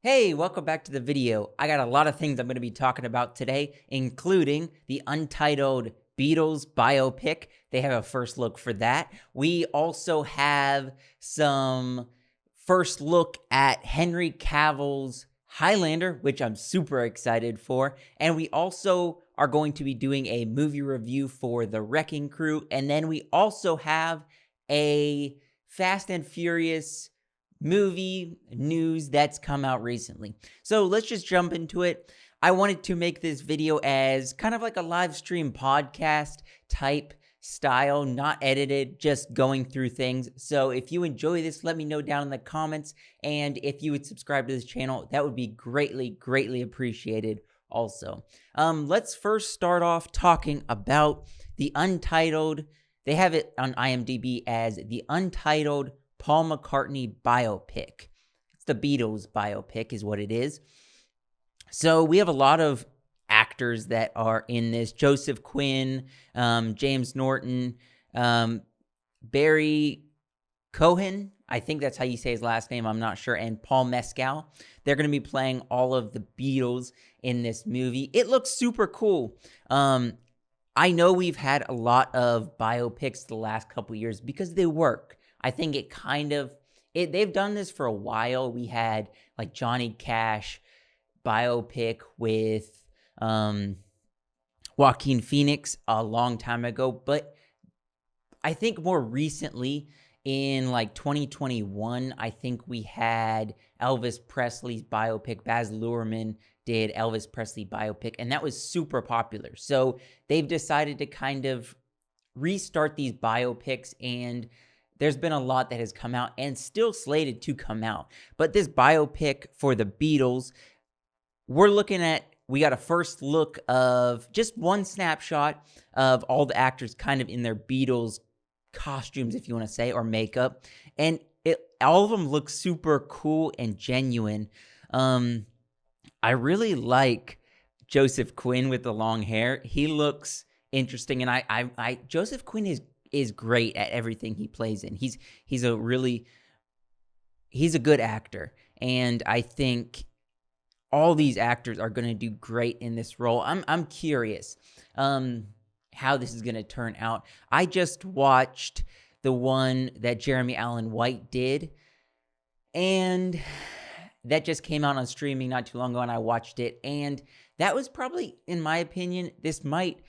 Hey, welcome back to the video. I got a lot of things I'm going to be talking about today, including the untitled Beatles Biopic. They have a first look for that. We also have some first look at Henry Cavill's Highlander, which I'm super excited for. And we also are going to be doing a movie review for The Wrecking Crew. And then we also have a Fast and Furious movie news that's come out recently. So let's just jump into it. I wanted to make this video as kind of like a live stream podcast type style, not edited, just going through things. So if you enjoy this, let me know down in the comments. And if you would subscribe to this channel, that would be greatly appreciated also. Let's first start off talking about the untitled, they have it on IMDb as the untitled Paul McCartney biopic. It's the Beatles biopic is what it is. So we have a lot of actors that are in this. Joseph Quinn, James Norton, Barry Cohen, I think that's how you say his last name, I'm not sure, and Paul Mescal. They're going to be playing all of the Beatles in this movie. It looks super cool. I know we've had a lot of biopics the last couple years because they work. I think it kind of, they've done this for a while. We had like Johnny Cash biopic with Joaquin Phoenix a long time ago. But I think more recently in like 2021, I think we had Elvis Presley's biopic. Baz Luhrmann did Elvis Presley biopic, and that was super popular. So they've decided to kind of restart these biopics, and there's been a lot that has come out and still slated to come out. But this biopic for the Beatles, we got a first look of just one snapshot of all the actors kind of in their Beatles costumes, if you want to say, or makeup. And all of them look super cool and genuine. I really like Joseph Quinn with the long hair. He looks interesting. And Joseph Quinn is great at everything he plays in. He's a good actor, and I think all these actors are going to do great in this role. I'm curious how this is going to turn out. I just watched the one that Jeremy Allen White did, and that just came out on streaming not too long ago, and I watched it, and that was probably, in my opinion, this might,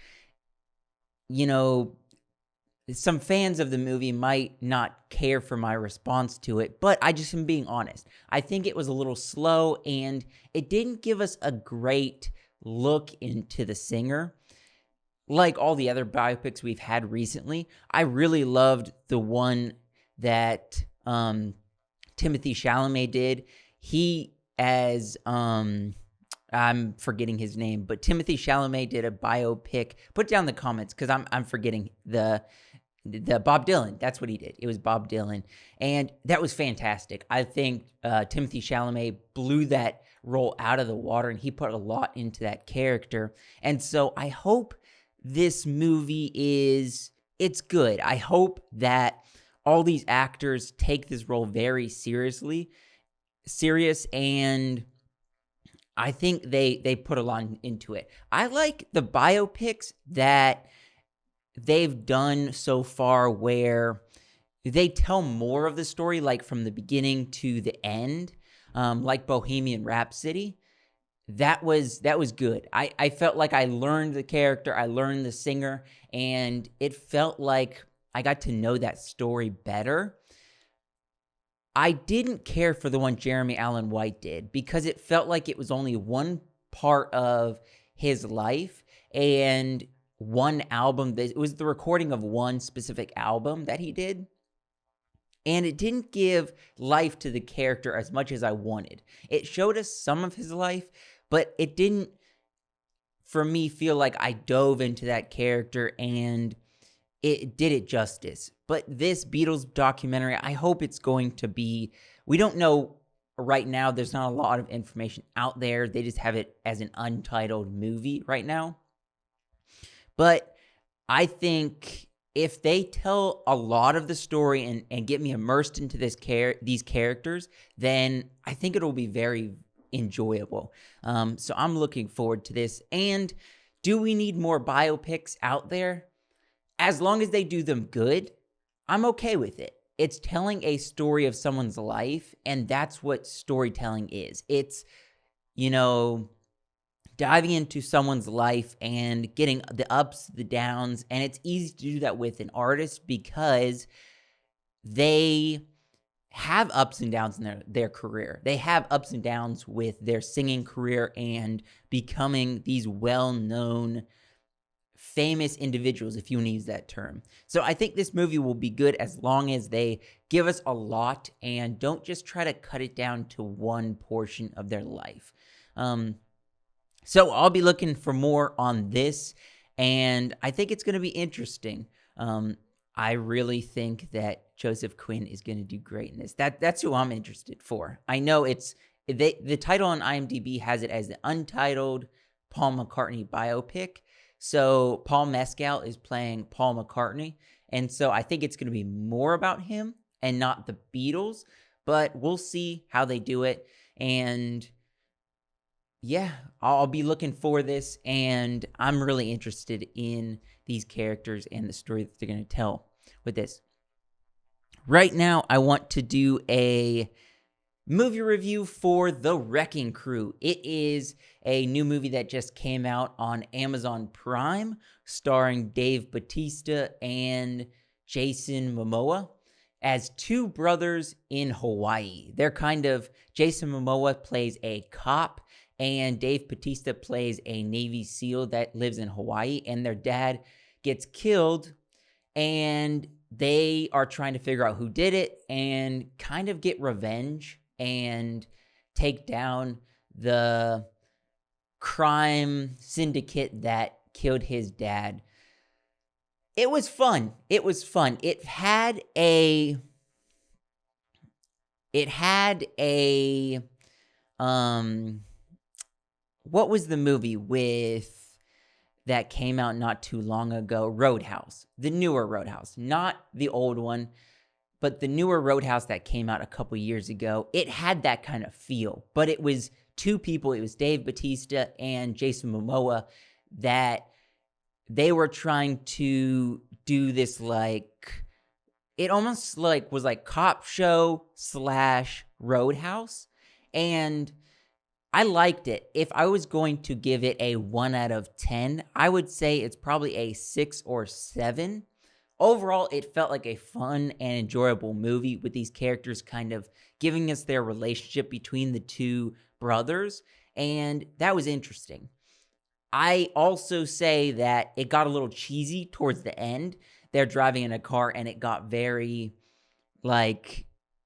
some fans of the movie might not care for my response to it, but I just am being honest. I think it was a little slow, and it didn't give us a great look into the singer like all the other biopics we've had recently. I really loved the one that Timothy Chalamet did. He, as I'm forgetting his name, but Timothy Chalamet did a biopic. Put down in the comments because I'm forgetting the Bob Dylan. That's what he did. It was Bob Dylan, and that was fantastic. I think Timothy Chalamet blew that role out of the water, and he put a lot into that character. And so I hope this movie it's good. I hope that all these actors take this role very serious, and I think they put a lot into it. I like the biopics that they've done so far where they tell more of the story, like from the beginning to the end, like Bohemian Rhapsody. That was good. I felt like I learned the character, I learned the singer, and it felt like I got to know that story better. I didn't care for the one Jeremy Allen White did because it felt like it was only one part of his life and one album. It was the recording of one specific album that he did, and it didn't give life to the character as much as I wanted. It showed us some of his life, but it didn't, for me, feel like I dove into that character and it did it justice. But this Beatles documentary, I hope it's going to be, we don't know right now. There's not a lot of information out there. They just have it as an untitled movie right now. But I think if they tell a lot of the story and get me immersed into these characters, then I think it'll be very enjoyable. So I'm looking forward to this. And do we need more biopics out there? As long as they do them good, I'm okay with it. It's telling a story of someone's life, and that's what storytelling is. It's, diving into someone's life and getting the ups, the downs, and it's easy to do that with an artist because they have ups and downs in their career. They have ups and downs with their singing career and becoming these well-known, famous individuals, if you want to use that term. So I think this movie will be good as long as they give us a lot and don't just try to cut it down to one portion of their life. So I'll be looking for more on this, and I think it's going to be interesting. I really think that Joseph Quinn is going to do great in this. That's who I'm interested for. I know the title on IMDb has it as the Untitled Paul McCartney Biopic. So Paul Mescal is playing Paul McCartney, and so I think it's going to be more about him and not the Beatles, but we'll see how they do it. And yeah, I'll be looking for this, and I'm really interested in these characters and the story that they're going to tell with this. Right now, I want to do a movie review for The Wrecking Crew. It is a new movie that just came out on Amazon Prime, starring Dave Bautista and Jason Momoa as two brothers in Hawaii. Jason Momoa plays a cop, and Dave Bautista plays a Navy SEAL that lives in Hawaii, and their dad gets killed, and they are trying to figure out who did it and kind of get revenge and take down the crime syndicate that killed his dad. It was fun. It had a what was the movie that came out not too long ago? Roadhouse. The newer Roadhouse. Not the old one, but the newer Roadhouse that came out a couple years ago. It had that kind of feel, but it was two people. It was Dave Bautista and Jason Momoa that they were trying to do this, it almost was like cop show / Roadhouse. And I liked it. If I was going to give it a 1 out of 10, I would say it's probably a 6 or 7. Overall, it felt like a fun and enjoyable movie with these characters kind of giving us their relationship between the two brothers, and that was interesting. I also say that it got a little cheesy towards the end. They're driving in a car, and it got very,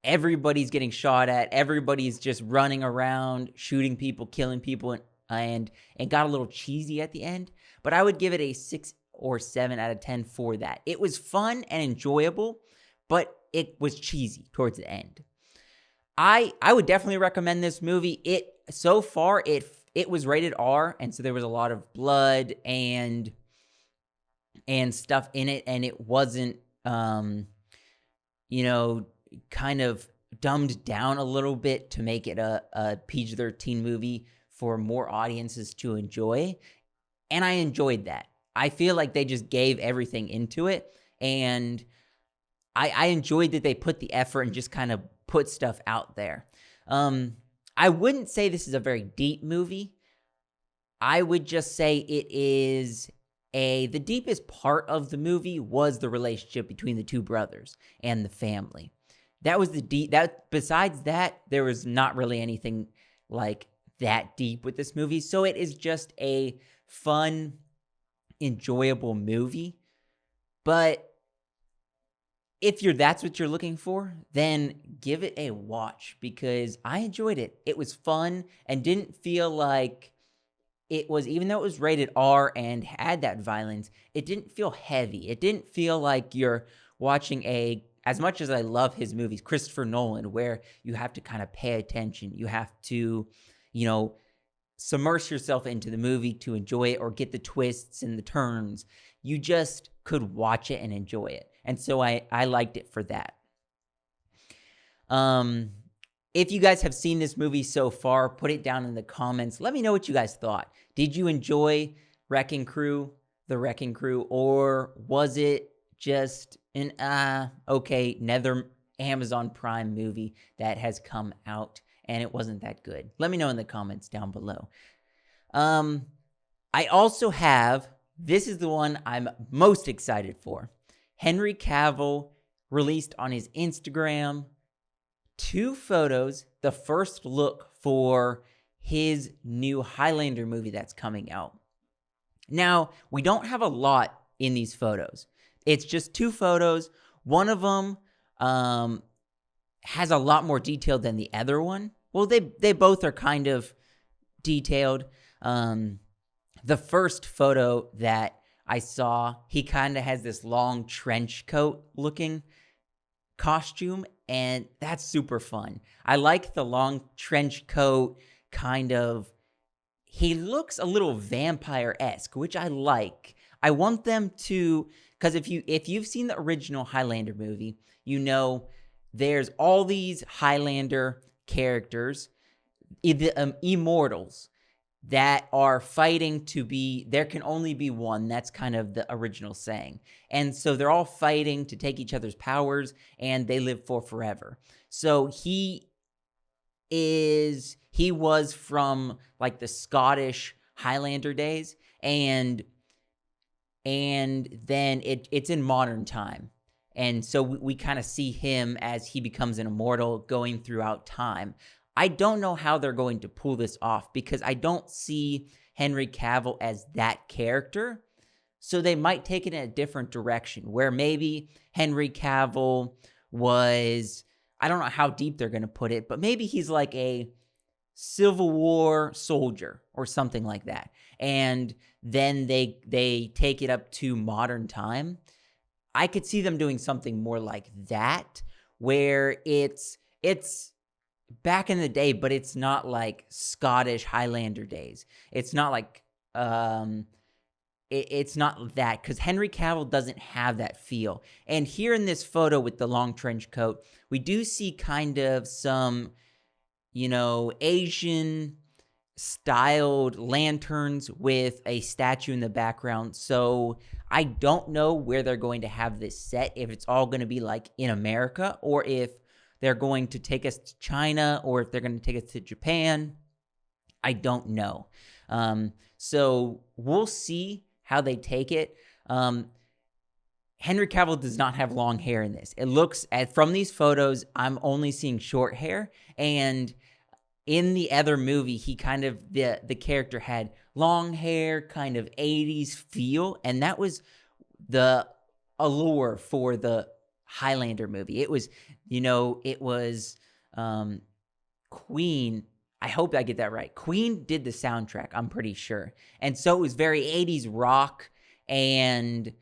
everybody's getting shot at. Everybody's just running around, shooting people, killing people, and got a little cheesy at the end. But I would give it a 6 or 7 out of 10 for that. It was fun and enjoyable, but it was cheesy towards the end. I would definitely recommend this movie. So far, it was rated R, and so there was a lot of blood and stuff in it, and it wasn't, kind of dumbed down a little bit to make it a PG-13 movie for more audiences to enjoy, and I enjoyed that. I feel like they just gave everything into it, and I enjoyed that they put the effort and just kind of put stuff out there. I wouldn't say this is a very deep movie. I would just say it is the deepest part of the movie was the relationship between the two brothers and the family. That was besides that, there was not really anything like that deep with this movie. So it is just a fun, enjoyable movie. But if that's what you're looking for, then give it a watch because I enjoyed it. It was fun and didn't feel like it was, even though it was rated R and had that violence, it didn't feel heavy. It didn't feel like you're watching as much as I love his movies, Christopher Nolan, where you have to kind of pay attention. You have to, submerge yourself into the movie to enjoy it or get the twists and the turns. You just could watch it and enjoy it. And so I liked it for that. If you guys have seen this movie so far, put it down in the comments. Let me know what you guys thought. Did you enjoy Wrecking Crew, The Wrecking Crew, or was it just an okay, another Amazon Prime movie that has come out and it wasn't that good? Let me know in the comments down below. I also have, this is the one I'm most excited for. Henry Cavill released on his Instagram 2 photos, the first look for his new Highlander movie that's coming out. Now, we don't have a lot in these photos. It's just 2 photos. One of them has a lot more detail than the other one. Well, they both are kind of detailed. The first photo that I saw, he kind of has this long trench coat looking costume, and that's super fun. I like the long trench coat kind of. He looks a little vampire-esque, which I like. I want them to, because if you've seen the original Highlander movie, you know there's all these Highlander characters, immortals, that are fighting to be, there can only be one. That's kind of the original saying. And so they're all fighting to take each other's powers, and they live for forever. So he was from like the Scottish Highlander days, and then it's in modern time. And so we kind of see him as he becomes an immortal going throughout time. I don't know how they're going to pull this off because I don't see Henry Cavill as that character. So they might take it in a different direction where maybe Henry Cavill was, I don't know how deep they're going to put it, but maybe he's like a Civil War soldier or something like that. And then they take it up to modern time. I could see them doing something more like that where it's back in the day, but it's not like Scottish Highlander days. It's not like, it's not that, because Henry Cavill doesn't have that feel. And here in this photo with the long trench coat, we do see kind of some, Asian styled lanterns with a statue in the background. So I don't know where they're going to have this set, if it's all going to be like in America, or if they're going to take us to China, or if they're going to take us to Japan. I don't know. So we'll see how they take it. Henry Cavill does not have long hair in this. It looks, from these photos, I'm only seeing short hair. And in the other movie, he kind of, the character had long hair, kind of 80s feel. And that was the allure for the Highlander movie. It was, Queen. I hope I get that right. Queen did the soundtrack, I'm pretty sure. And so it was very 80s rock, and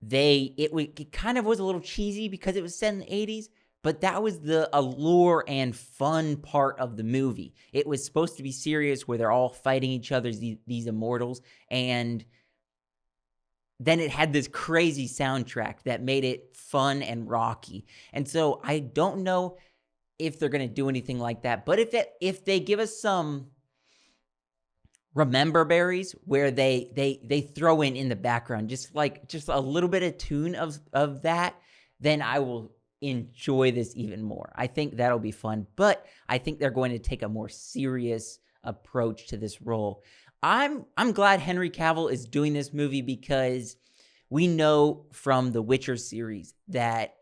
it kind of was a little cheesy because it was set in the 80s, but that was the allure and fun part of the movie. It was supposed to be serious where they're all fighting each other, these immortals, and then it had this crazy soundtrack that made it fun and rocky. And so I don't know if they're going to do anything like that. But if they give us some remember berries where they throw in the background, just a little bit of tune of that, then I will enjoy this even more. I think that'll be fun. But I think they're going to take a more serious approach to this role. I'm glad Henry Cavill is doing this movie because we know from the Witcher series that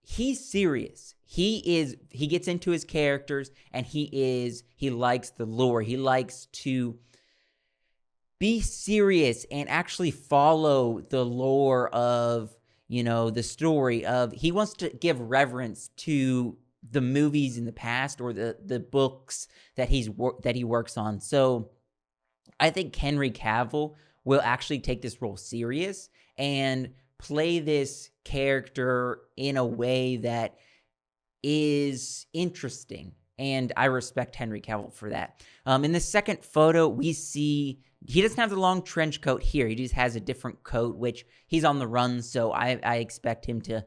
he's serious. He gets into his characters, and he likes the lore. He likes to be serious and actually follow the lore of, the story of, he wants to give reverence to the movies in the past or the books that he works on. So I think Henry Cavill will actually take this role serious and play this character in a way that is interesting. And I respect Henry Cavill for that. In the second photo, we see he doesn't have the long trench coat here. He just has a different coat, which he's on the run. So I expect him to,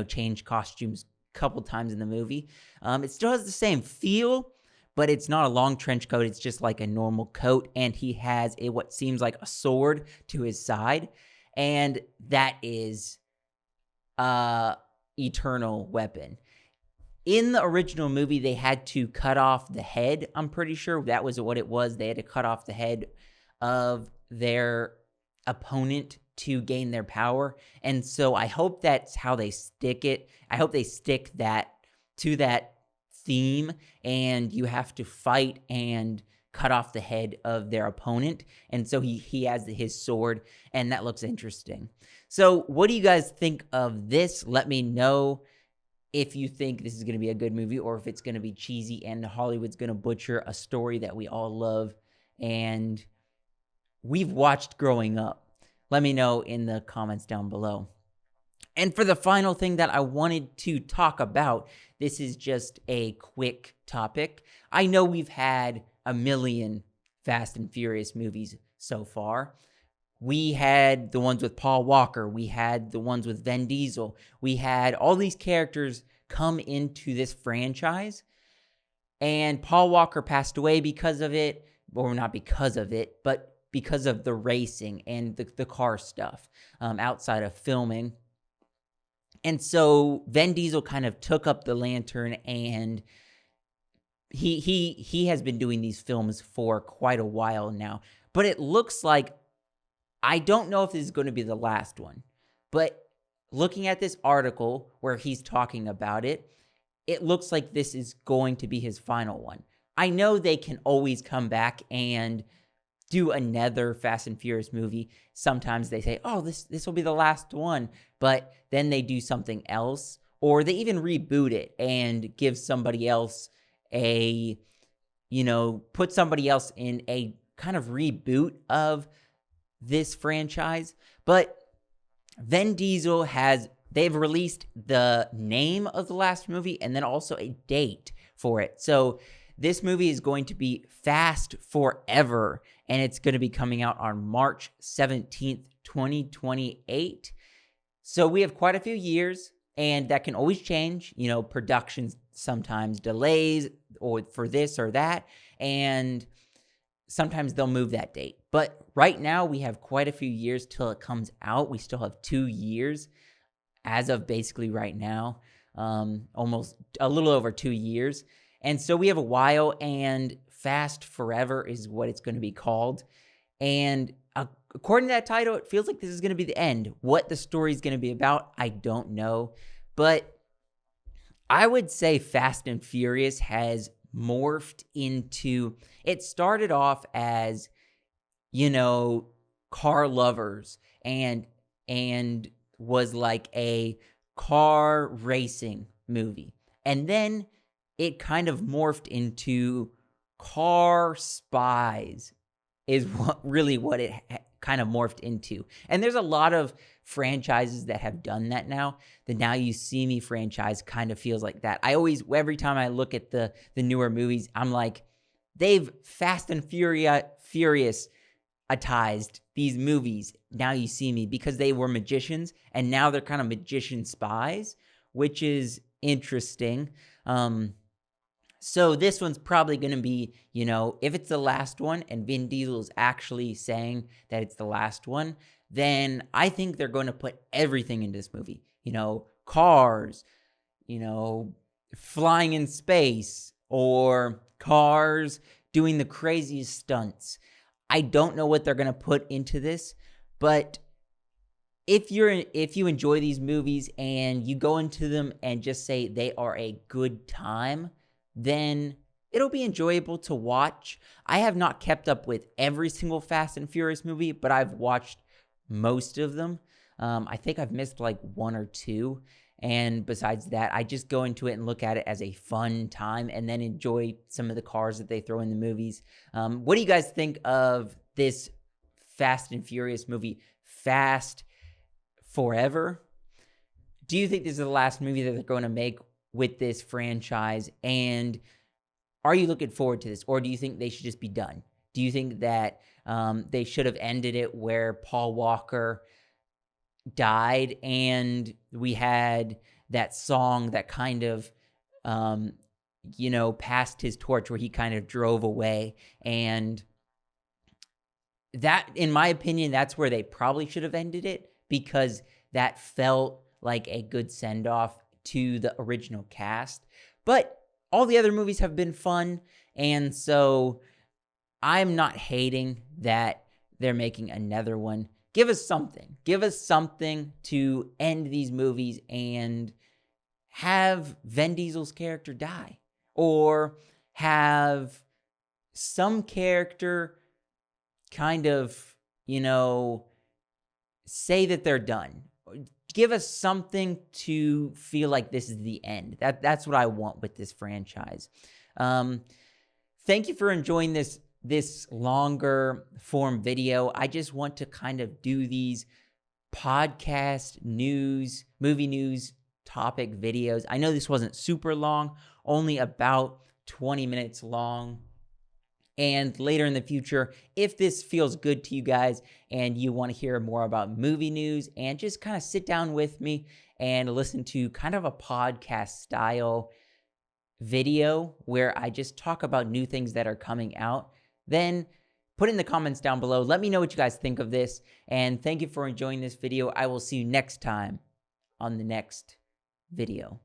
change costumes couple times in the movie. It still has the same feel, but it's not a long trench coat. It's just like a normal coat, and he has what seems like a sword to his side, and that is eternal weapon. In the original movie, they had to cut off the head. I'm pretty sure that was what it was. They had to cut off the head of their opponent to gain their power. And so I hope that's how they stick it. I hope they stick that to that theme, and you have to fight and cut off the head of their opponent. And so he has his sword, and that looks interesting. So what do you guys think of this? Let me know if you think this is going to be a good movie, or if it's going to be cheesy and Hollywood's going to butcher a story that we all love and we've watched growing up. Let me know in the comments down below. And for the final thing that I wanted to talk about, this is just a quick topic. I know we've had a million Fast and Furious movies so far. We had the ones with Paul Walker. We had the ones with Vin Diesel. We had all these characters come into this franchise. And Paul Walker passed away because of it. Or not because of it, but because of the racing and the car stuff outside of filming. And so Vin Diesel kind of took up the lantern, and he has been doing these films for quite a while now. But it looks like, I don't know if this is going to be the last one, but looking at this article where he's talking about it, it looks like this is going to be his final one. I know they can always come back and do another Fast and Furious movie. Sometimes they say, oh, this will be the last one, but then they do something else, or they even reboot it and give somebody else put somebody else in a kind of reboot of this franchise. But Vin Diesel they've released the name of the last movie and then also a date for it. So this movie is going to be Fast Forever, and it's going to be coming out on March 17th, 2028. So we have quite a few years, and that can always change. Productions sometimes delays or for this or that, and sometimes they'll move that date. But right now, we have quite a few years till it comes out. We still have 2 years as of basically right now, almost a little over 2 years. And so we have a while, and Fast Forever is what it's going to be called. And according to that title, it feels like this is going to be the end. What the story is going to be about, I don't know. But I would say Fast and Furious has morphed into, it started off as, car lovers and was like a car racing movie. And then it kind of morphed into car spies is what it kind of morphed into. And there's a lot of franchises that have done that now. The Now You See Me franchise kind of feels like that. Every time I look at the newer movies, I'm like, they've Fast and Furious-atized these movies, Now You See Me, because they were magicians, and now they're kind of magician spies, which is interesting. So this one's probably going to be, if it's the last one and Vin Diesel is actually saying that it's the last one, then I think they're going to put everything into this movie. Cars, flying in space, or cars doing the craziest stunts. I don't know what they're going to put into this, but if you enjoy these movies and you go into them and just say they are a good time, then it'll be enjoyable to watch. I have not kept up with every single Fast and Furious movie, but I've watched most of them. I think I've missed like 1 or 2. And besides that, I just go into it and look at it as a fun time and then enjoy some of the cars that they throw in the movies. What do you guys think of this Fast and Furious movie, Fast Forever? Do you think this is the last movie that they're going to make with this franchise? And are you looking forward to this? Or do you think they should just be done? Do you think that they should have ended it where Paul Walker died and we had that song that kind of, passed his torch, where he kind of drove away. And that, in my opinion, that's where they probably should have ended it, because that felt like a good send-off to the original cast. But all the other movies have been fun, and so I'm not hating that they're making another one. Give us something. Give us something to end these movies and have Vin Diesel's character die, or have some character kind of, say that they're done. Give us something to feel like this is the end. That's what I want with this franchise. Thank you for enjoying this longer form video. I just want to kind of do these podcast news, movie news topic videos. I know this wasn't super long, only about 20 minutes long. And later in the future, if this feels good to you guys and you want to hear more about movie news and just kind of sit down with me and listen to kind of a podcast style video where I just talk about new things that are coming out, then put it in the comments down below. Let me know what you guys think of this. And thank you for enjoying this video. I will see you next time on the next video.